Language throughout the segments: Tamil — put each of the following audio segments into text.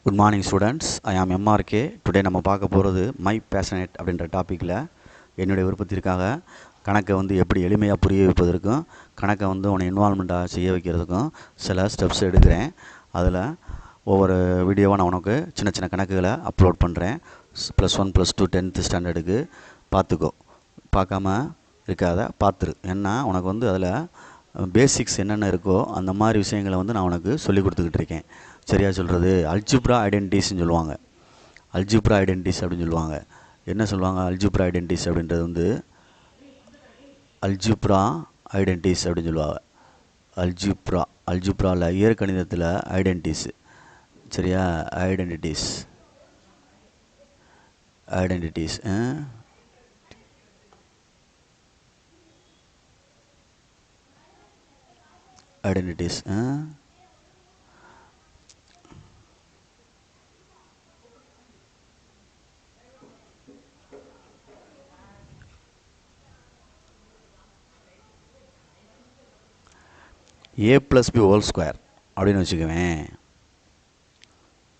Good morning students. ஐ ஆம் எம்ஆர்கே. டுடே நம்ம பார்க்க போகிறது மை பேஷனேட் அப்படின்ற டாப்பிக்கில் என்னுடைய விருப்பத்திற்காக கணக்கை எப்படி எளிமையாக புரிய வைப்பதற்கும் கணக்கை உன்னை இன்வால்மெண்ட்டாக செய்ய வைக்கிறதுக்கும் சில ஸ்டெப்ஸ் எடுக்கிறேன். அதில் ஒவ்வொரு வீடியோவாக நான் உனக்கு சின்ன சின்ன கணக்குகளை அப்லோட் பண்ணுறேன். +1 +2 10th ஸ்டாண்டர்டுக்கு பார்த்துக்கோ. பார்க்காம இருக்காத, பார்த்துரு. ஏன்னா உனக்கு அதில் பேசிக்ஸ் என்னென்ன இருக்கோ அந்த மாதிரி விஷயங்களை நான் உனக்கு சொல்லி கொடுத்துக்கிட்டு இருக்கேன். சரியாக சொல்கிறது அல்ஜிப்ரா ஐடென்டிட்டிஸ்ன்னு சொல்லுவாங்க. அல்ஜிப்ரா ஐடென்டிட்டிஸ் அப்படின்னு சொல்லுவாங்க. என்ன சொல்லுவாங்க? அல்ஜிப்ரா ஐடென்டிட்டிஸ் அப்படின்றது அல்ஜிப்ரா ஐடென்டிட்டிஸ் அப்படின்னு சொல்லுவாங்க. அல்ஜிப்ராவில் இயற்கணிதத்தில் ஐடென்டிட்டிஸ். சரியா? ஐடென்டிட்டிஸ் a+b ஹோல் ஸ்கொயர் அப்படின்னு வச்சுக்குவேன்.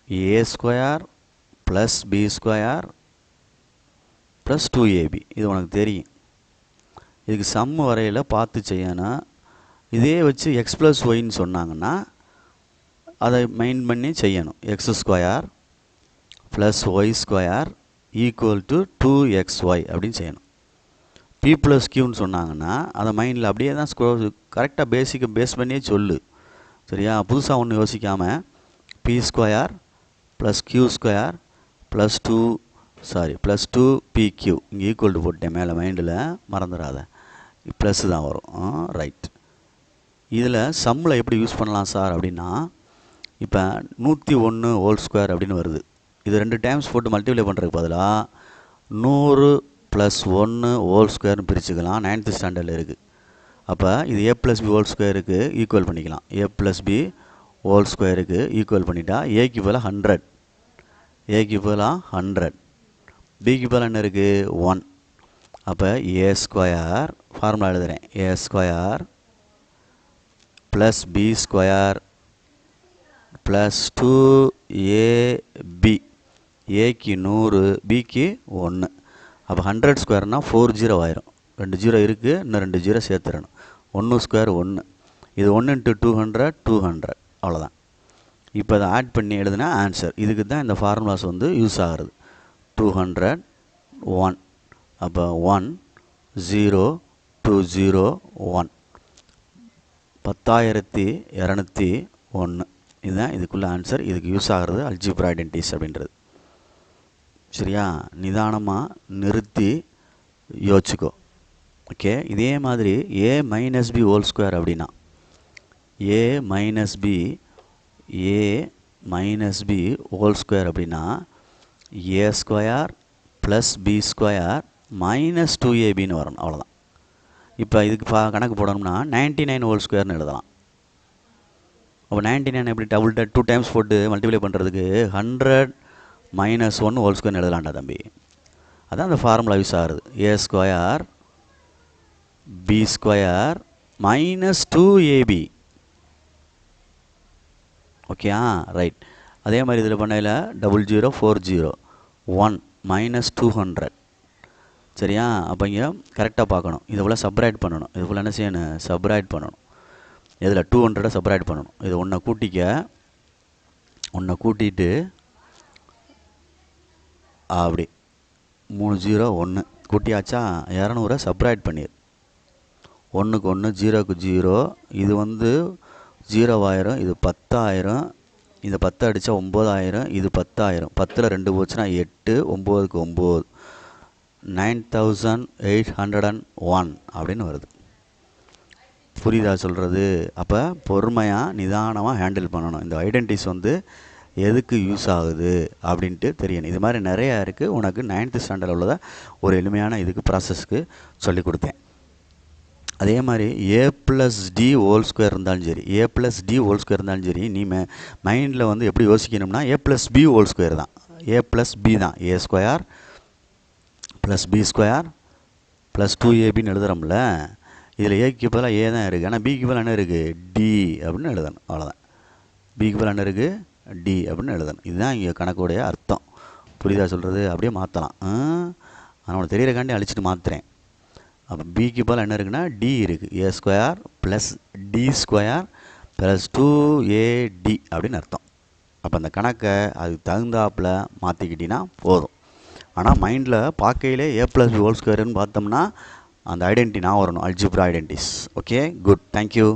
a² + b² + 2ab. இது உனக்கு தெரியும். இதுக்கு சம்மு வரையில் பார்த்து செய்யணும். இதே வச்சு x + yன்னு சொன்னாங்கன்னா அதை மைண்ட் பண்ணி செய்யணும். x² + y² = 2xy அப்படின்னு செய்யணும். p + qன்னு சொன்னாங்கன்னா அதை மைண்டில் அப்படியே தான் கரெக்டாக பேசிக்கை பேஸ் பண்ணியே சொல்லு. சரியா? புதுசாக ஒன்று யோசிக்காமல் p² + q² + 2pq இங்கே ஈக்குவல் போட்டேன் மேலே, மைண்டில் மறந்துடாத. ப்ளஸ் தான் வரும். ரைட். இதில் சம்மில் எப்படி யூஸ் பண்ணலாம் சார் அப்படின்னா, இப்போ 101 ஹோல் ஸ்கொயர் அப்படின்னு வருது. இது 2 டைம்ஸ் போட்டு மல்டிப்ளை பண்ணுறதுக்கு பதிலாக 100 + 1 ஹோல் ஸ்கொயர்னு பிரிச்சுக்கலாம். 9th ஸ்டாண்டர்டில் இருக்குது. அப்போ இது a + b ஹோல் ஸ்கொயருக்கு ஈக்குவல் பண்ணிக்கலாம். a + b ஹோல் ஸ்கொயருக்கு ஈக்குவல் பண்ணிட்டா ஏக்கு பதிலாக 100, பிக்கு பதிலாக என்ன இருக்குது? 1. அப்போ a² ஃபார்முலா எழுதுகிறேன். a² + b² + 2ab. ஏக்கு 100, பிக்கு 1. அப்போ 100² 40 ஆயிரும். 2 0 இருக்குது, இன்னும் 2 0 சேர்த்துடணும். 1² 1. இது 1 × 200 200. அவ்வளோதான். இப்போ அதை ஆட் பண்ணி எழுதுனா ஆன்சர். இதுக்கு தான் இந்த ஃபார்முலாஸ் யூஸ் ஆகிறது. 200 1. அப்போ 1 0 2 0 1. 10,201. இதுதான் இதுக்குள்ள ஆன்சர். இதுக்கு யூஸ் ஆகிறது அல்ஜிப்ரா ஐடென்டிட்டிஸ் அப்படின்றது. சரியா? நிதானமாக நிறுத்தி யோசிச்சுக்கோ. ஓகே. இதே மாதிரி a - b ஹோல் ஸ்கொயர் அப்படின்னா a - b ஹோல் ஸ்கொயர் அப்படின்னா a² + b² - 2abன்னு வரணும். அவ்வளோதான். இப்போ இதுக்கு கணக்கு போடணும்னா 99 ஹோல் ஸ்கொயர்னு எழுதலாம். அப்போ 99 எப்படி 2 டைம்ஸ் போட்டு மல்டிப்ளை பண்ணுறதுக்கு 100 - 1 ஹோல் ஸ்கொயர்னு எழுதலாம்டா தம்பி. அதான் அந்த ஃபார்முலா யூஸ் ஆகுது. a² b² - 2ab. Okay. Right. அதே மாதிரி இதில் பண்ணையில் 00 40 1 - 200. சரியா? அப்போ இங்கே கரெக்டாக பார்க்கணும். இதை போல் சப்ராக்ட் பண்ணணும். இது போல் என்ன செய்யணும்? சப்ராக்ட் பண்ணணும். இதில் 200 சப்ராக்ட் பண்ணணும். இது ஒன்றை கூட்டிட்டு அப்படி 3 0 1 கூட்டியாச்சா? 200 சப்ராக்ட் பண்ணிடு. 1க்கு 1 0க்கு 0. இது 0 ஆயிரும். இது 10,000. இந்த 10 அடித்தா 9,000. இது 10,000. 10ல் 2 போச்சுன்னா 8. 9க்கு 9 9801 அப்படின்னு வருது. புரியுதா சொல்கிறது? அப்போ பொறுமையாக நிதானமாக ஹேண்டில் பண்ணணும். இந்த ஐடென்டிட்டிஸ் எதுக்கு யூஸ் ஆகுது அப்படின்ட்டு தெரியணும். இது மாதிரி நிறையா இருக்குது. உனக்கு 9th ஸ்டாண்டர்டில் உள்ளதை ஒரு எளிமையான இதுக்கு ப்ராசஸ்க்கு சொல்லி கொடுத்தேன். அதே மாதிரி a + d ஹோல் ஸ்கொயர் இருந்தாலும் சரி, a + d ஹோல் ஸ்கொயர் இருந்தாலும் சரி, நீ மைண்டில் எப்படி யோசிக்கணும்னா a + b ஹோல் ஸ்கொயர் தான். a + b தான். a² + b² + 2abன்னு எழுதுகிறோம்ல. இதில் ஏக்கு பதிலாக a தான் இருக்குது. ஆனால் பிக்கு பதிலாக என்ன இருக்குது? d அப்படின்னு எழுதணும். அவ்வளோதான். பிக்கு பதிலாக என்ன இருக்குது? டி அப்படின்னு எழுதணும். இதுதான் இங்கே கணக்குடைய அர்த்தம். புரியுதா சொல்கிறது? அப்படியே மாற்றலாம். ஆனால் தெரியறக்காண்டி அழிச்சிட்டு மாற்றுறேன். அப்போ பிக்கு போல் என்ன இருக்குன்னா டி இருக்குது. A square plus D square plus 2AD அப்படின்னு அர்த்தம். அப்போ அந்த கணக்கை அதுக்கு தகுந்தாப்பில் மாற்றிக்கிட்டிங்கன்னா போதும். ஆனால் மைண்டில் பார்க்கையிலே ஏ ப்ளஸ் பி ஹோல் ஸ்கொயர்னு பார்த்தோம்னா அந்த ஐடென்டிட்டி நான் வரணும், algebra identities. Okay, good, thank you.